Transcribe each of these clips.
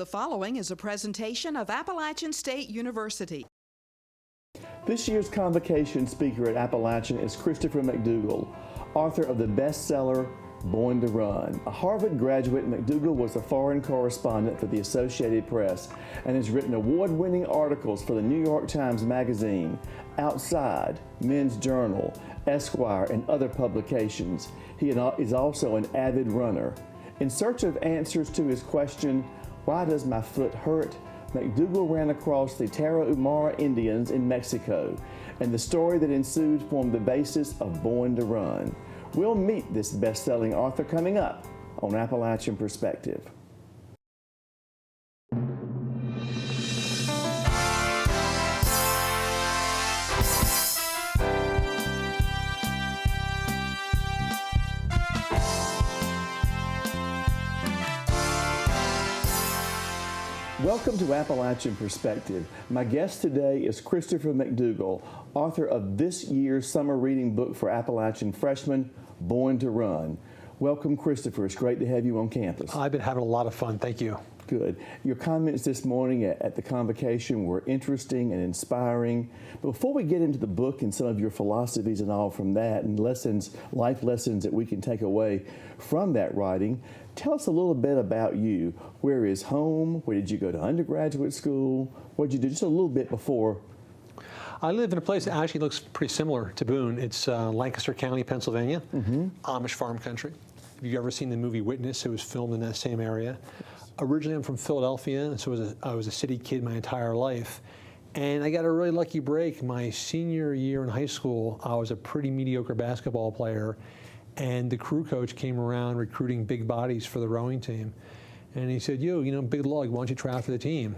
The following is a presentation of Appalachian State University. This year's convocation speaker at Appalachian is Christopher McDougall, author of the bestseller Born to Run. A Harvard graduate, McDougall was a foreign correspondent for the Associated Press and has written award-winning articles for the New York Times Magazine, Outside, Men's Journal, Esquire, and other publications. He is also an avid runner. In search of answers to his question, "Why does my foot hurt?" McDougall ran across the Tarahumara Indians in Mexico, and the story that ensued formed the basis of Born to Run. We'll meet this best-selling author coming up on Appalachian Perspective. Welcome to Appalachian Perspective. My guest today is Christopher McDougall, author of this year's summer reading book for Appalachian freshmen, Born to Run. Welcome, Christopher. It's great to have you on campus. I've been having a lot of fun. Thank you. Good. Your comments this morning at the convocation were interesting and inspiring. Before we get into the book and some of your philosophies and all from that, and lessons, life lessons that we can take away from that writing, tell us a little bit about you. Where is home? Where did you go to undergraduate school? What did you do? Just a little bit before. I live in a place that actually looks pretty similar to Boone. It's Lancaster County, Pennsylvania, Amish farm country. Have you ever seen the movie Witness? It was filmed in that same area. Originally, I'm from Philadelphia, so I was a city kid my entire life. And I got a really lucky break. My senior year in high school, I was a pretty mediocre basketball player, and the crew coach came around recruiting big bodies for the rowing team. And he said, you know, big lug, why don't you try out for the team?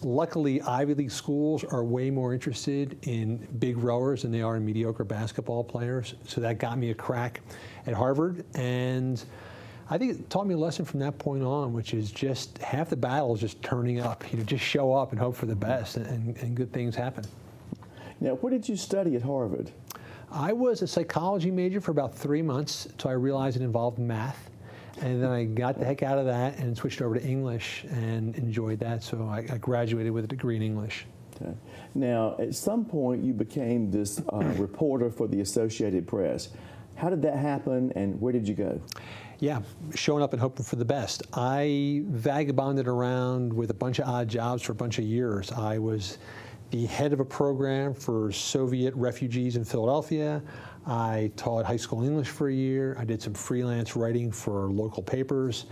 Luckily, Ivy League schools are way more interested in big rowers than they are in mediocre basketball players. So that got me a crack at Harvard. And I think it taught me a lesson from that point on, which is just half the battle is just turning up. You know, just show up and hope for the best, and good things happen. Now, what did you study at Harvard? I was a psychology major for about 3 months until I realized it involved math. And then I got the heck out of that and switched over to English and enjoyed that. So I graduated with a degree in English. Okay. Now, at some point, you became this reporter for the Associated Press. How did that happen, and where did you go? Yeah, showing up and hoping for the best. I vagabonded around with a bunch of odd jobs for a bunch of years. I was the head of a program for Soviet refugees in Philadelphia. I taught high school English for a year. I did some freelance writing for local papers.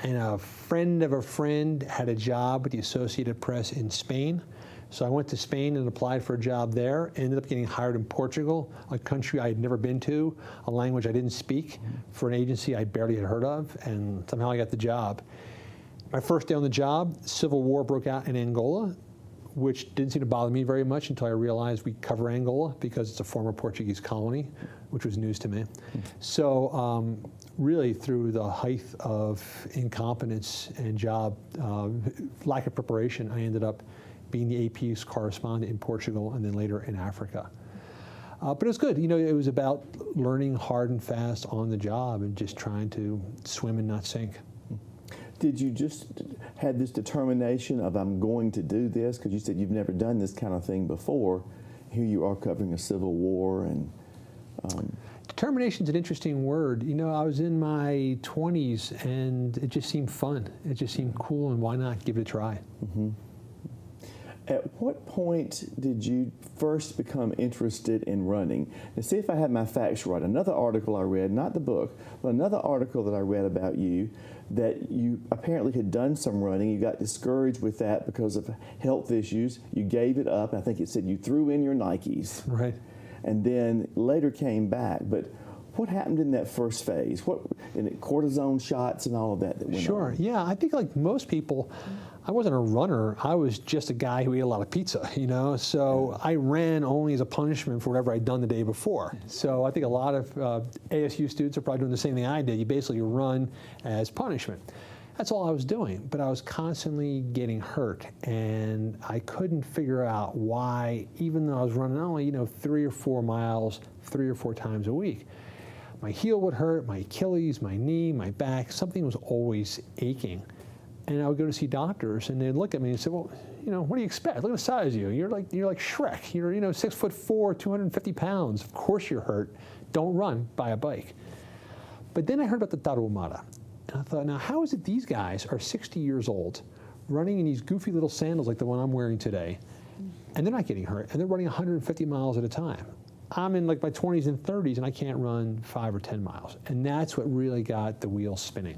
And a friend of a friend had a job at the Associated Press in Spain. So I went to Spain and applied for a job there. Ended up getting hired in Portugal, a country I had never been to, a language I didn't speak, for an agency I barely had heard of, and somehow I got the job. My first day on the job, civil war broke out in Angola, which didn't seem to bother me very much until I realized we cover Angola because it's a former Portuguese colony, which was news to me. So really through the height of incompetence and job lack of preparation, I ended up being the AP's correspondent in Portugal and then later in Africa. But it was good. You know, it was about learning hard and fast on the job and just trying to swim and not sink. Did you just have this determination of I'm going to do this? Because you said you've never done this kind of thing before. Here you are covering a civil war. And determination's an interesting word. You know, I was in my 20s and it just seemed fun. It just seemed cool, and why not give it a try? Mm-hmm. At what point did you first become interested in running? Now, see if I have my facts right. Another article I read, not the book, but another article that I read about you, that you apparently had done some running. You got discouraged with that because of health issues. You gave it up. I think it said you threw in your Nikes. Right. And then later came back. But what happened in that first phase? Cortisone shots and all of that went on? Sure. Yeah, I think like most people, I wasn't a runner. I was just a guy who ate a lot of pizza, you know? So I ran only as a punishment for whatever I'd done the day before. So I think a lot of ASU students are probably doing the same thing I did. You basically run as punishment. That's all I was doing, but I was constantly getting hurt, and I couldn't figure out why, even though I was running only, 3 or 4 miles 3 or 4 times a week. My heel would hurt, my Achilles, my knee, my back, something was always aching. And I would go to see doctors, and they'd look at me and say, well, what do you expect? Look at the size of you. You're like Shrek. You're 6'4", 250 pounds. Of course you're hurt. Don't run, buy a bike. But then I heard about the Tarahumara. And I thought, now how is it these guys are 60 years old, running in these goofy little sandals like the one I'm wearing today, and they're not getting hurt, and they're running 150 miles at a time. I'm in like my 20s and 30s, and I can't run 5 or 10 miles. And that's what really got the wheels spinning.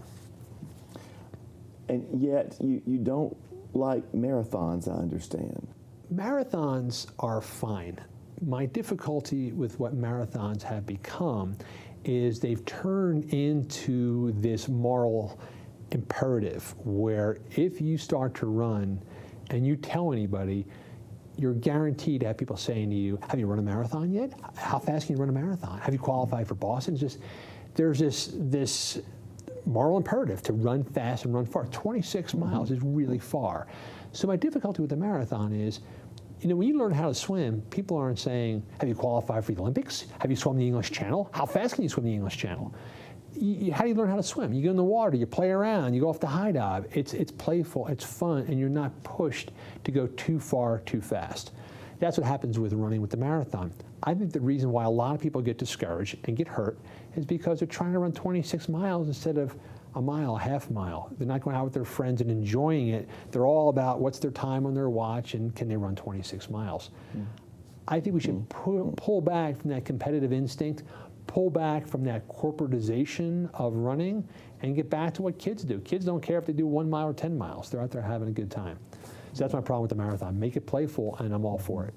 And yet you don't like marathons, I understand. Marathons are fine. My difficulty with what marathons have become is they've turned into this moral imperative where if you start to run and you tell anybody, you're guaranteed to have people saying to you, have you run a marathon yet? How fast can you run a marathon? Have you qualified for Boston? There's this moral imperative to run fast and run far. 26 miles is really far. So my difficulty with the marathon is, when you learn how to swim, people aren't saying, have you qualified for the Olympics? Have you swum the English Channel? How fast can you swim the English Channel? How do you learn how to swim? You go in the water, you play around, you go off the high dive. It's playful, it's fun, and you're not pushed to go too far, too fast. That's what happens with running with the marathon. I think the reason why a lot of people get discouraged and get hurt is because they're trying to run 26 miles instead of a mile, a half mile. They're not going out with their friends and enjoying it. They're all about what's their time on their watch and can they run 26 miles. I think we should pull back from that competitive instinct, pull back from that corporatization of running, and get back to what kids do. Kids don't care if they do 1 mile or 10 miles. They're out there having a good time. So that's my problem with the marathon. Make it playful, and I'm all for it.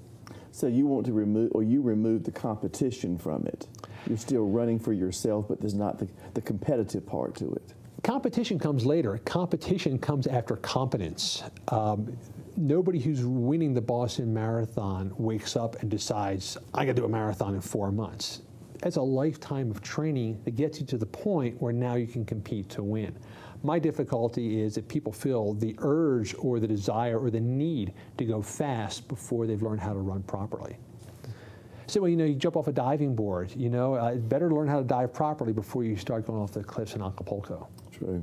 So you want to remove the competition from it. You're still running for yourself, but there's not the competitive part to it. Competition comes later. Competition comes after competence. Nobody who's winning the Boston Marathon wakes up and decides, I got to do a marathon in 4 months. It's a lifetime of training that gets you to the point where now you can compete to win. My difficulty is that people feel the urge or the desire or the need to go fast before they've learned how to run properly. So, well, you jump off a diving board, it's better to learn how to dive properly before you start going off the cliffs in Acapulco. True.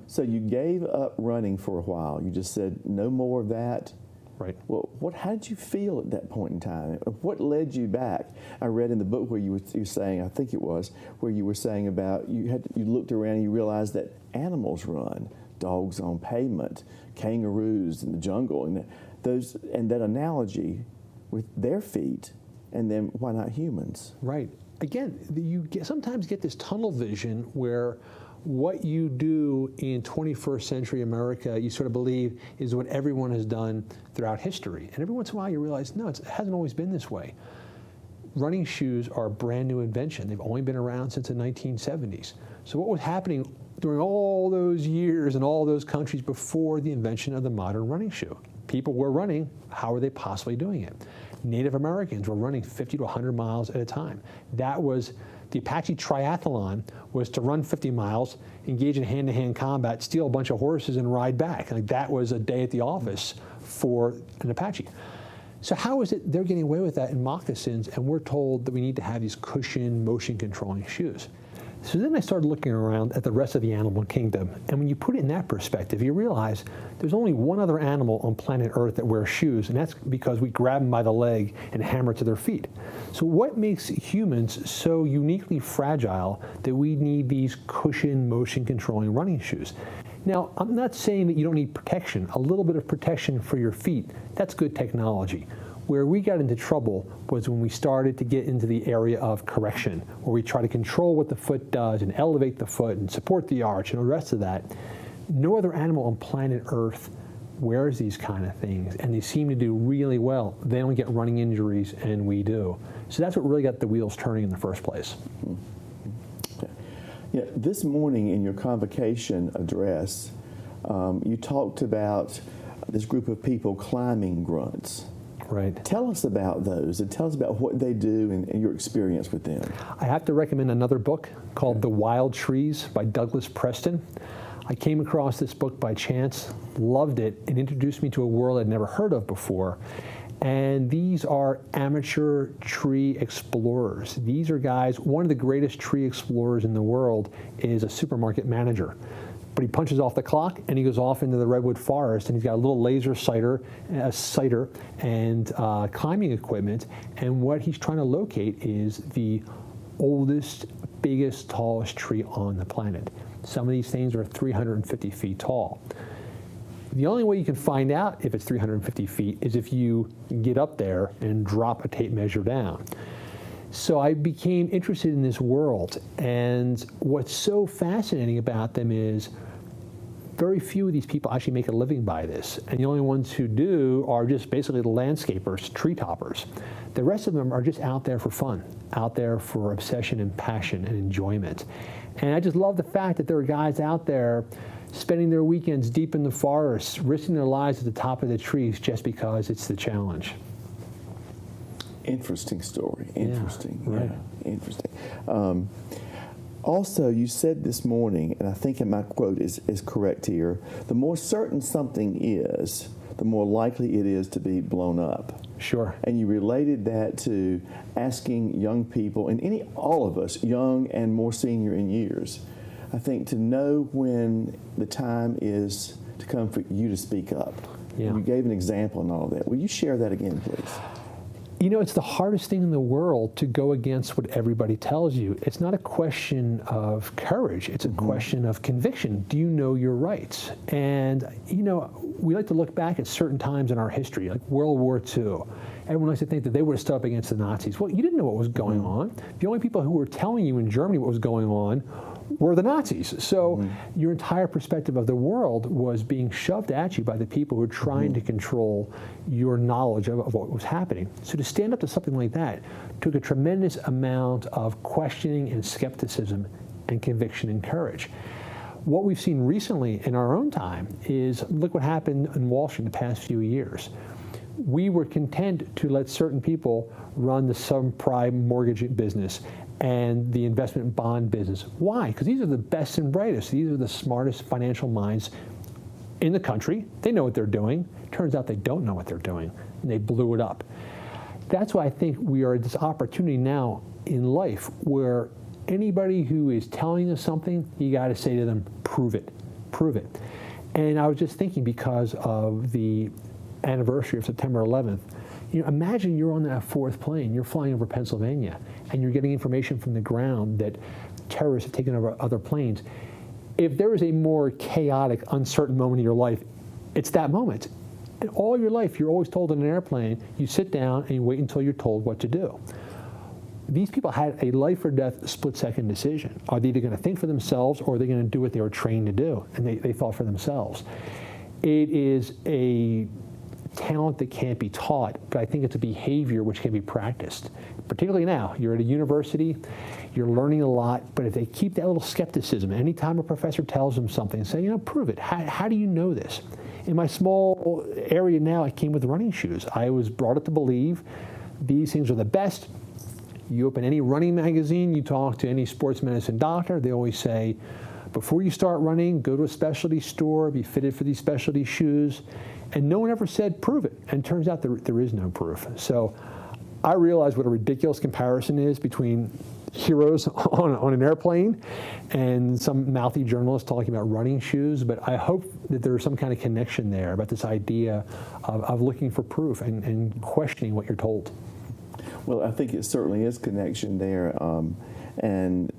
So you gave up running for a while. You just said, no more of that. Right. Well, how did you feel at that point in time? What led you back? I read in the book where you were saying, I think it was, where you were saying about you looked around and you realized that animals run, dogs on pavement, kangaroos in the jungle, and that analogy with their feet, and then why not humans? Right. Again, you sometimes get this tunnel vision where what you do in 21st century America, you sort of believe is what everyone has done throughout history. And every once in a while you realize, no, it hasn't always been this way. Running shoes are a brand new invention. They've only been around since the 1970s. So what was happening during all those years in all those countries before the invention of the modern running shoe? People were running. How were they possibly doing it? Native Americans were running 50 to 100 miles at a time. That was the Apache triathlon, was to run 50 miles, engage in hand-to-hand combat, steal a bunch of horses, and ride back. Like that was a day at the office for an Apache. So how is it they're getting away with that in moccasins, and we're told that we need to have these cushion, motion-controlling shoes? So then I started looking around at the rest of the animal kingdom, and when you put it in that perspective, you realize there's only one other animal on planet Earth that wears shoes, and that's because we grab them by the leg and hammer it to their feet. So what makes humans so uniquely fragile that we need these cushion, motion-controlling running shoes? Now, I'm not saying that you don't need protection. A little bit of protection for your feet, that's good technology. Where we got into trouble was when we started to get into the area of correction, where we try to control what the foot does and elevate the foot and support the arch and the rest of that. No other animal on planet Earth wears these kind of things, and they seem to do really well. They don't get running injuries, and we do. So that's what really got the wheels turning in the first place. Okay. Yeah, this morning in your convocation address, you talked about this group of people climbing grunts. Right. Tell us about those, and tell us about what they do and your experience with them. I have to recommend another book called The Wild Trees by Douglas Preston. I came across this book by chance, loved it, and introduced me to a world I'd never heard of before. And these are amateur tree explorers. These are guys, one of the greatest tree explorers in the world is a supermarket manager. But he punches off the clock and he goes off into the redwood forest, and he's got a little laser sighter and climbing equipment. And what he's trying to locate is the oldest, biggest, tallest tree on the planet. Some of these things are 350 feet tall. The only way you can find out if it's 350 feet is if you get up there and drop a tape measure down. So I became interested in this world, and what's so fascinating about them is very few of these people actually make a living by this, and the only ones who do are just basically the landscapers, tree toppers. The rest of them are just out there for fun, out there for obsession and passion and enjoyment. And I just love the fact that there are guys out there spending their weekends deep in the forest, risking their lives at the top of the trees just because it's the challenge. Interesting story. Interesting. Yeah, right. Yeah, interesting. Also, you said this morning, and I think my quote is correct here, the more certain something is, the more likely it is to be blown up. Sure. And you related that to asking young people, and all of us, young and more senior in years, I think to know when the time is to come for you to speak up. Yeah. You gave an example and all of that. Will you share that again, please? You know, it's the hardest thing in the world to go against what everybody tells you. It's not a question of courage. It's a question of conviction. Do you know your rights? And, you know, we like to look back at certain times in our history, like World War II. Everyone likes to think that they would have stood up against the Nazis. Well, you didn't know what was going on. The only people who were telling you in Germany what was going on were the Nazis. So your entire perspective of the world was being shoved at you by the people who were trying to control your knowledge of what was happening. So to stand up to something like that took a tremendous amount of questioning and skepticism and conviction and courage. What we've seen recently in our own time is, look what happened in Wall Street in the past few years. We were content to let certain people run the subprime mortgage business and the investment bond business. Why? Because these are the best and brightest. These are the smartest financial minds in the country. They know what they're doing. Turns out they don't know what they're doing, and they blew it up. That's why I think we are at this opportunity now in life where anybody who is telling us something, you got to say to them, prove it, prove it. And I was just thinking, because of the anniversary of September 11th, you know, imagine you're on that fourth plane, you're flying over Pennsylvania, and you're getting information from the ground that terrorists have taken over other planes. If there is a more chaotic, uncertain moment in your life, it's that moment. And all your life, you're always told in an airplane, you sit down and you wait until you're told what to do. These people had a life or death split-second decision. Are they either going to think for themselves, or are they going to do what they were trained to do? And they thought for themselves. It is a talent that can't be taught, but I think it's a behavior which can be practiced. Particularly now, you're at a university, you're learning a lot, but if they keep that little skepticism, anytime a professor tells them something, say, you know, prove it. How do you know this? In my small area now, it came with running shoes. I was brought up to believe these things are the best. You open any running magazine, you talk to any sports medicine doctor, they always say, before you start running, go to a specialty store, be fitted for these specialty shoes. And no one ever said, prove it. And it turns out there is no proof. So I realize what a ridiculous comparison is between heroes on an airplane and some mouthy journalist talking about running shoes. But I hope that there's some kind of connection there about this idea of looking for proof and questioning what you're told. Well, I think it certainly is connection there. And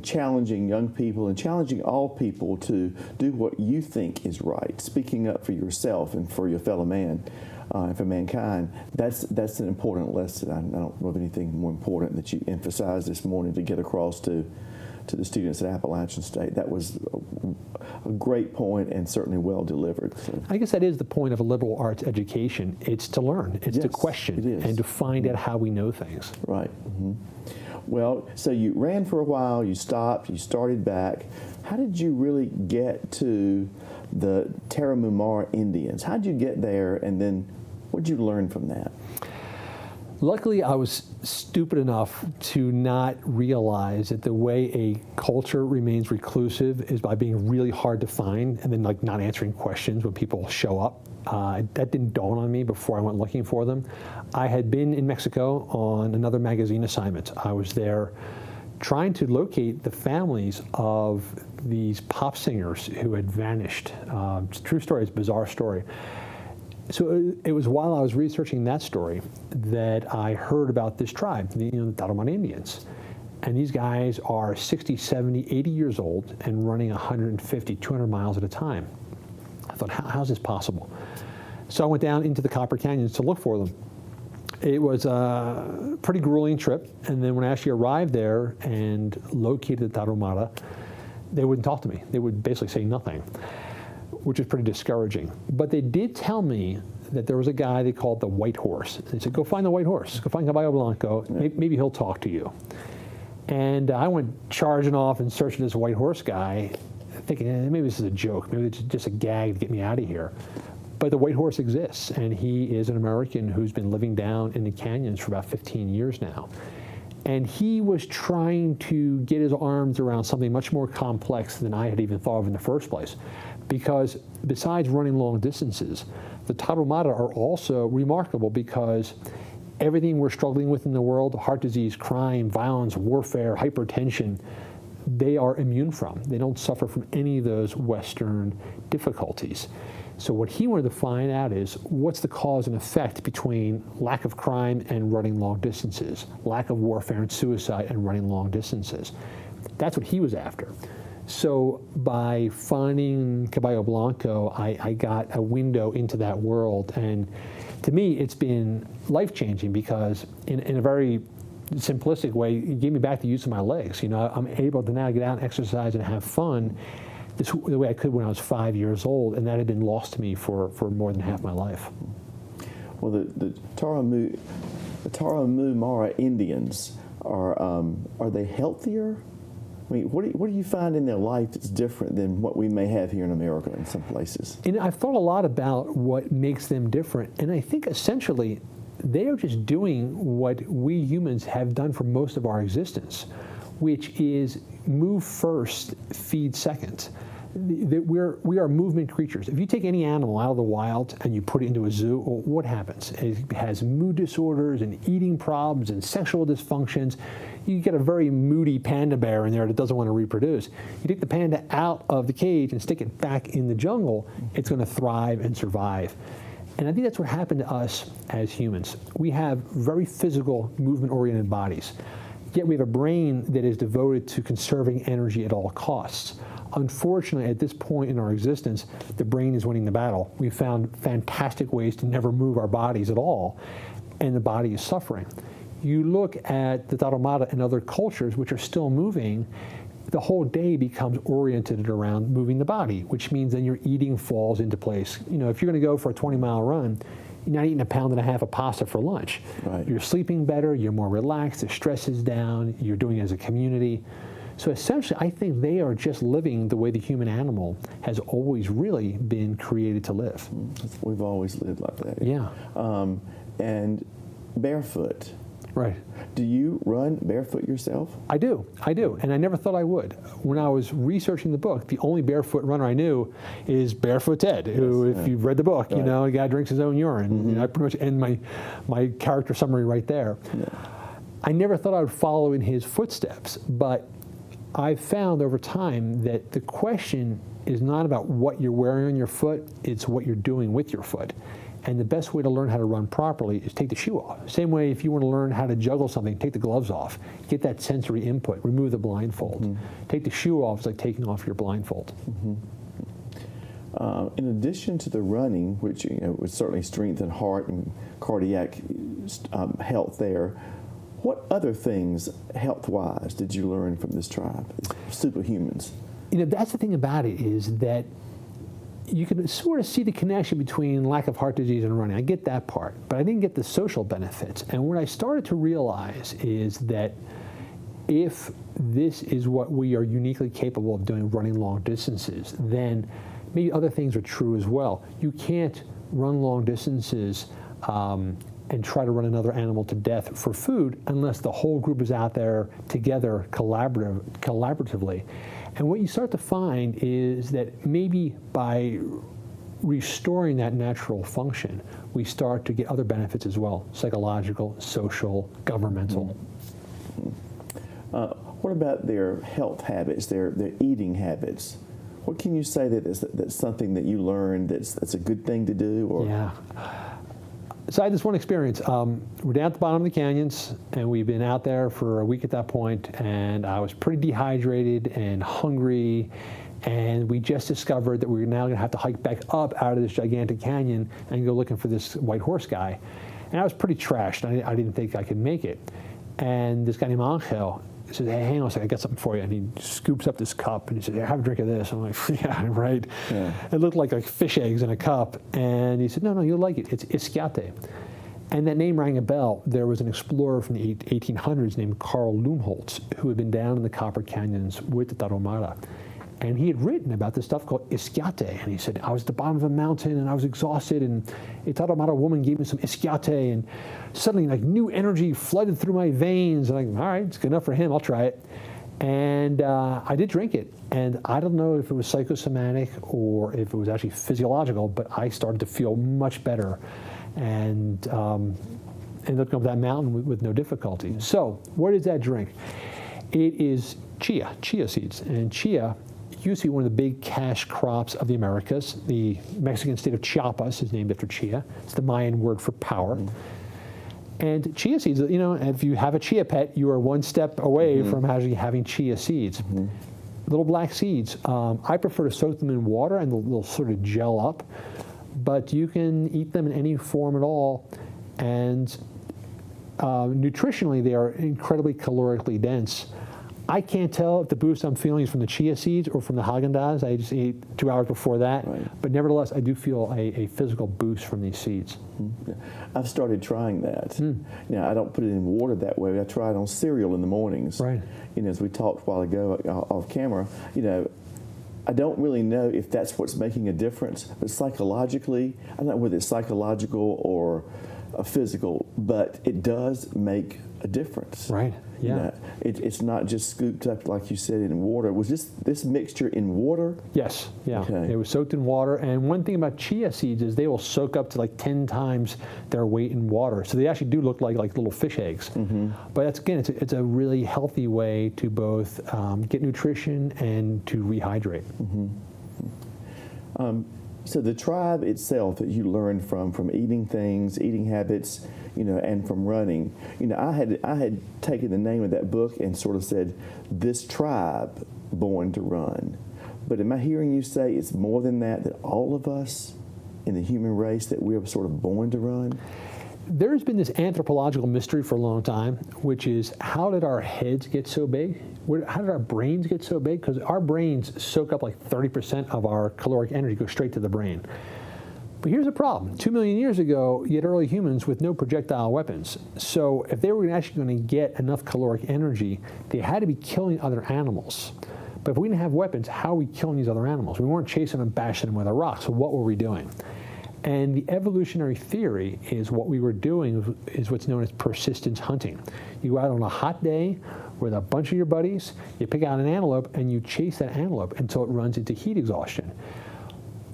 challenging young people and challenging all people to do what you think is right, speaking up for yourself and for your fellow man and for mankind, that's an important lesson. I don't know of anything more important that you emphasized this morning to get across to the students at Appalachian State. That was a great point and certainly well delivered. So. I guess that is the point of a liberal arts education. It's to learn, it's to question, and to find out how we know things. Right. Mm-hmm. Well, so you ran for a while, you stopped, you started back. How did you really get to the Tarahumara Indians? How did you get there, and then what did you learn from that? Luckily, I was stupid enough to not realize that the way a culture remains reclusive is by being really hard to find and then like not answering questions when people show up. That didn't dawn on me before I went looking for them. I had been in Mexico on another magazine assignment. I was there trying to locate the families of these pop singers who had vanished. It's a true story. It's a bizarre story. So it was while I was researching that story that I heard about this tribe, the Tarahumara Indians. And these guys are 60, 70, 80 years old and running 150, 200 miles at a time. I thought, how's this possible? So I went down into the Copper Canyons to look for them. It was a pretty grueling trip, and then when I actually arrived there and located the Tarahumara, they wouldn't talk to me. They would basically say nothing, which was pretty discouraging. But they did tell me that there was a guy they called the White Horse. They said, go find the White Horse. Go find Caballo Blanco. Maybe he'll talk to you. And I went charging off and searching this White Horse guy, thinking, maybe this is a joke. Maybe it's just a gag to get me out of here. But the White Horse exists, and he is an American who's been living down in the canyons for about 15 years now. And he was trying to get his arms around something much more complex than I had even thought of in the first place. Because besides running long distances, the Tarahumara are also remarkable because everything we're struggling with in the world, heart disease, crime, violence, warfare, hypertension, they are immune from. They don't suffer from any of those Western difficulties. So what he wanted to find out is what's the cause and effect between lack of crime and running long distances, lack of warfare and suicide and running long distances. That's what he was after. So by finding Caballo Blanco, I got a window into that world. And to me, it's been life-changing because in a very simplistic way, it gave me back the use of my legs. I'm able to now get out and exercise and have fun the way I could when I was 5 years old, and that had been lost to me for more than half my life. Well, the Tarahumara Indians, are they healthier? I mean, what do you find in their life that's different than what we may have here in America in some places? And I've thought a lot about what makes them different, and I think essentially they are just doing what we humans have done for most of our existence, which is move first, feed second. We are movement creatures. If you take any animal out of the wild and you put it into a zoo, well, what happens? It has mood disorders and eating problems and sexual dysfunctions. You get a very moody panda bear in there that doesn't want to reproduce. You take the panda out of the cage and stick it back in the jungle, it's going to thrive and survive. And I think that's what happened to us as humans. We have very physical, movement-oriented bodies, yet we have a brain that is devoted to conserving energy at all costs. Unfortunately, at this point in our existence, the brain is winning the battle. We've found fantastic ways to never move our bodies at all, and the body is suffering. You look at the Tarahumara and other cultures which are still moving, the whole day becomes oriented around moving the body, which means then your eating falls into place. If you're going to go for a 20-mile run, you're not eating 1.5 pounds of pasta for lunch. Right. You're sleeping better, you're more relaxed, the stress is down, you're doing it as a community. So essentially, I think they are just living the way the human animal has always really been created to live. We've always lived like that. Yeah. And barefoot. Right. Do you run barefoot yourself? I do, and I never thought I would. When I was researching the book, the only barefoot runner I knew is Barefoot Ted, who, if you've read the book, right. A guy drinks his own urine. Mm-hmm. I pretty much end my character summary right there. Yeah. I never thought I would follow in his footsteps, but I've found over time that the question is not about what you're wearing on your foot, it's what you're doing with your foot. And the best way to learn how to run properly is take the shoe off. Same way if you want to learn how to juggle something, take the gloves off. Get that sensory input, remove the blindfold. Mm-hmm. Take the shoe off, it's like taking off your blindfold. Mm-hmm. In addition to the running, which would certainly strengthen heart and cardiac health there, what other things, health-wise, did you learn from this tribe, superhumans? That's the thing about it is that you can sort of see the connection between lack of heart disease and running. I get that part, but I didn't get the social benefits. And what I started to realize is that if this is what we are uniquely capable of doing, running long distances, then maybe other things are true as well. You can't run long distances and try to run another animal to death for food unless the whole group is out there together collaboratively. And what you start to find is that maybe by restoring that natural function, we start to get other benefits as well, psychological, social, governmental. What about their health habits, their eating habits? What can you say that's something that you learned that's a good thing to do? Or? Yeah. So I had this one experience. We're down at the bottom of the canyons, and we've been out there for a week at that point, and I was pretty dehydrated and hungry, and we just discovered that we were now going to have to hike back up out of this gigantic canyon and go looking for this white horse guy. And I was pretty trashed. I didn't think I could make it. And this guy named Angel says, hey, hang on a second, I got something for you. And he scoops up this cup, and he says, have a drink of this. I'm like, yeah, right. Yeah. It looked like fish eggs in a cup. And he said, no, you'll like it. It's Ischiate. And that name rang a bell. There was an explorer from the 1800s named Carl Lumholtz who had been down in the Copper Canyons with the Tarahumara. And he had written about this stuff called Ischiate. And he said, I was at the bottom of a mountain and I was exhausted, and a Tarahumara woman gave me some Ischiate, and suddenly new energy flooded through my veins. And I'm like, all right, it's good enough for him, I'll try it. And I did drink it. And I don't know if it was psychosomatic or if it was actually physiological, but I started to feel much better and ended up going up that mountain with no difficulty. So what is that drink? It is chia seeds. And chia used to be one of the big cash crops of the Americas. The Mexican state of Chiapas is named after Chia. It's the Mayan word for power. And chia seeds, if you have a chia pet, you are one step away from actually having chia seeds. Little black seeds. I prefer to soak them in water, and they'll sort of gel up. But you can eat them in any form at all. And nutritionally, they are incredibly calorically dense. I can't tell if the boost I'm feeling is from the chia seeds or from the Haagen-Dazs. I just ate 2 hours before that. Right. But nevertheless, I do feel a physical boost from these seeds. Yeah. I've started trying that. Now, I don't put it in water that way. I try it on cereal in the mornings. Right. As we talked a while ago off camera, I don't really know if that's what's making a difference. But psychologically, I don't know whether it's psychological or physical, but it does make a difference. Right. Yeah. It's not just scooped up, like you said, in water. Was this mixture in water? Yes. Yeah. Okay. It was soaked in water. And one thing about chia seeds is they will soak up to like 10 times their weight in water. So they actually do look like little fish eggs. But it's a really healthy way to both get nutrition and to rehydrate. So the tribe itself that you learned from eating things, eating habits, and from running, I had taken the name of that book and sort of said, this tribe born to run. But am I hearing you say it's more than that all of us in the human race, that we're sort of born to run? There's been this anthropological mystery for a long time, which is, how did our heads get so big? How did our brains get so big? Because our brains soak up like 30% of our caloric energy, goes straight to the brain. But here's the problem. 2 million years ago, you had early humans with no projectile weapons. So if they were actually going to get enough caloric energy, they had to be killing other animals. But if we didn't have weapons, how are we killing these other animals? We weren't chasing them and bashing them with a rock. So what were we doing? And the evolutionary theory is what we were doing is what's known as persistence hunting. You go out on a hot day with a bunch of your buddies, you pick out an antelope, and you chase that antelope until it runs into heat exhaustion.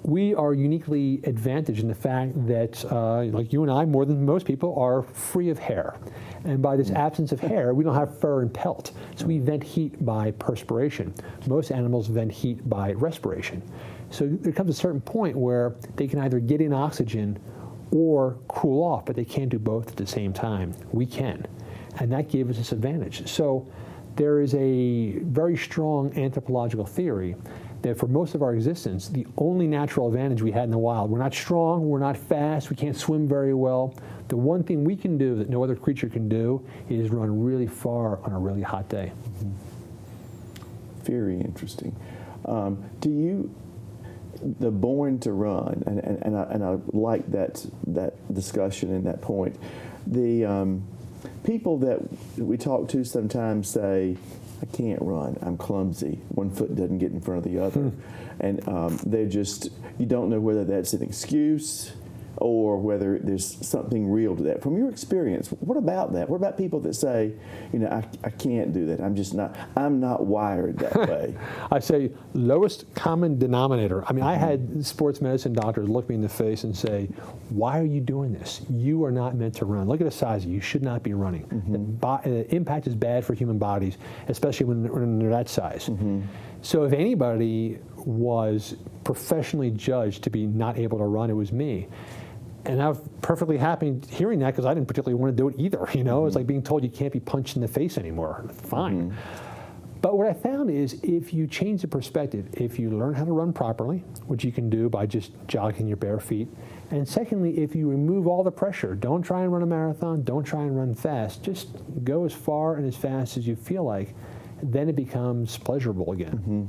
We are uniquely advantaged in the fact that, like you and I, more than most people, are free of hair. And by this absence of hair, we don't have fur and pelt. So we vent heat by perspiration. Most animals vent heat by respiration. So there comes a certain point where they can either get in oxygen or cool off, but they can't do both at the same time. We can. And that gave us this advantage. So there is a very strong anthropological theory that for most of our existence, the only natural advantage we had in the wild, we're not strong, we're not fast, we can't swim very well. The one thing we can do that no other creature can do is run really far on a really hot day. Very interesting. The born to run, and I like that discussion and that point. The people that we talk to sometimes say, I can't run, I'm clumsy, one foot doesn't get in front of the other. And they're just, you don't know whether that's an excuse or whether there's something real to that. From your experience, what about that? What about people that say, I can't do that. I'm not wired that way. I say lowest common denominator. I mean, I had sports medicine doctors look me in the face and say, why are you doing this? You are not meant to run. Look at the size of you. You should not be running. The impact is bad for human bodies, especially when they're that size. So if anybody was professionally judged to be not able to run, it was me. And I was perfectly happy hearing that because I didn't particularly want to do it either. It's like being told you can't be punched in the face anymore. Fine. But what I found is if you change the perspective, if you learn how to run properly, which you can do by just jogging your bare feet, and secondly, if you remove all the pressure, don't try and run a marathon, don't try and run fast, just go as far and as fast as you feel like, then it becomes pleasurable again.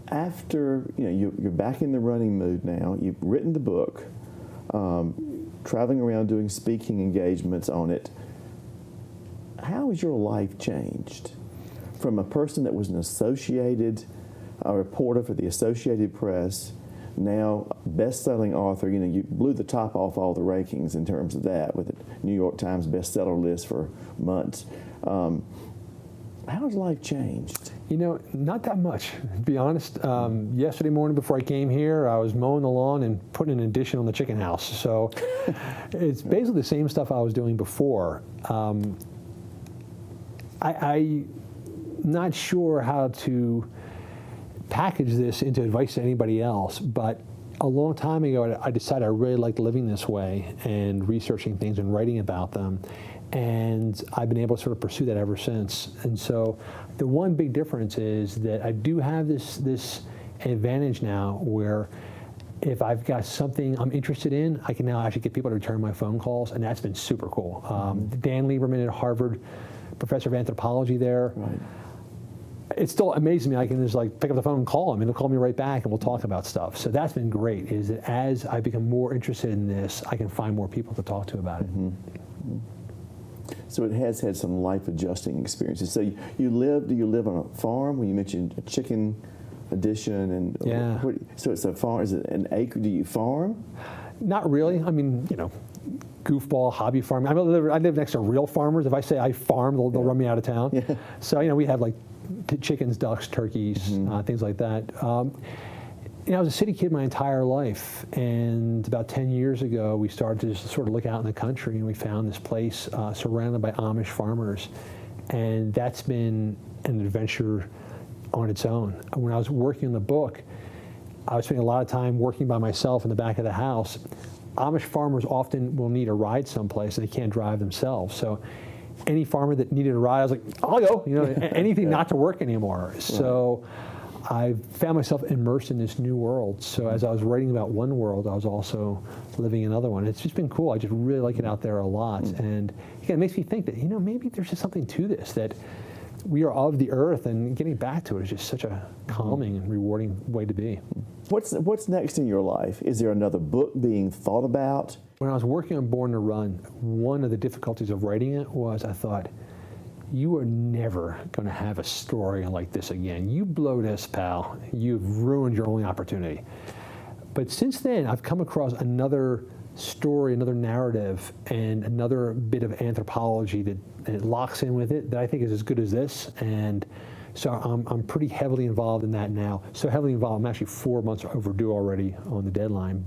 After you're back in the running mood now, you've written the book, traveling around doing speaking engagements on it. How has your life changed from a person that was a reporter for the Associated Press, now best-selling author? You blew the top off all the rankings in terms of that with the New York Times bestseller list for months. How has life changed? Not that much, to be honest. Yesterday morning before I came here, I was mowing the lawn and putting an addition on the chicken house. So it's basically the same stuff I was doing before. I'm not sure how to package this into advice to anybody else, but a long time ago, I decided I really liked living this way and researching things and writing about them. And I've been able to sort of pursue that ever since. And so the one big difference is that I do have this advantage now where if I've got something I'm interested in, I can now actually get people to return my phone calls, and that's been super cool. Dan Lieberman at Harvard, professor of anthropology there. Right. It still amazes me. I can just pick up the phone and call him, and he'll call me right back, and we'll talk about stuff. So that's been great, is that as I become more interested in this, I can find more people to talk to about it. So it has had some life-adjusting experiences. So do you live on a farm? When you mentioned a chicken addition, and yeah. So it's a farm. Is it an acre? Do you farm? Not really. I mean, goofball hobby farming. I live next to real farmers. If I say I farm, they'll run me out of town. Yeah. So we have chickens, ducks, turkeys, things like that. I was a city kid my entire life, and about 10 years ago, we started to just sort of look out in the country, and we found this place surrounded by Amish farmers, and that's been an adventure on its own. When I was working on the book, I was spending a lot of time working by myself in the back of the house. Amish farmers often will need a ride someplace, and they can't drive themselves. So any farmer that needed a ride, I was like, I'll go, anything not to work anymore. So I found myself immersed in this new world. So as I was writing about one world, I was also living in another one. It's just been cool. I just really like it out there a lot. And again, it makes me think that, maybe there's just something to this, that we are of the earth, and getting back to it is just such a calming and rewarding way to be. What's next in your life? Is there another book being thought about? When I was working on Born to Run, one of the difficulties of writing it was I thought, you are never going to have a story like this again. You blow this, pal. You've ruined your only opportunity. But since then, I've come across another story, another narrative, and another bit of anthropology that locks in with it that I think is as good as this. And so I'm pretty heavily involved in that now. So heavily involved, I'm actually 4 months overdue already on the deadline.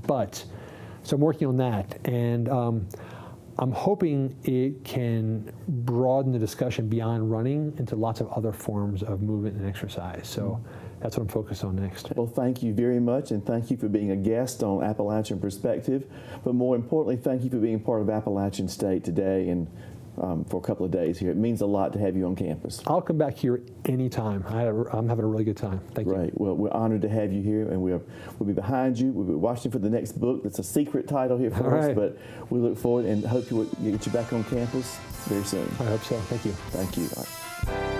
So I'm working on that. And I'm hoping it can broaden the discussion beyond running into lots of other forms of movement and exercise. So that's what I'm focused on next. Well, thank you very much, and thank you for being a guest on Appalachian Perspective. But more importantly, thank you for being part of Appalachian State today and for a couple of days here. It means a lot to have you on campus. I'll come back here anytime. I'm having a really good time. Thank you. Great. Well, we're honored to have you here, and we'll be behind you. We'll be watching for the next book. That's a secret title here for us, but we look forward and hope to get you back on campus very soon. I hope so. Thank you. Thank you. All right.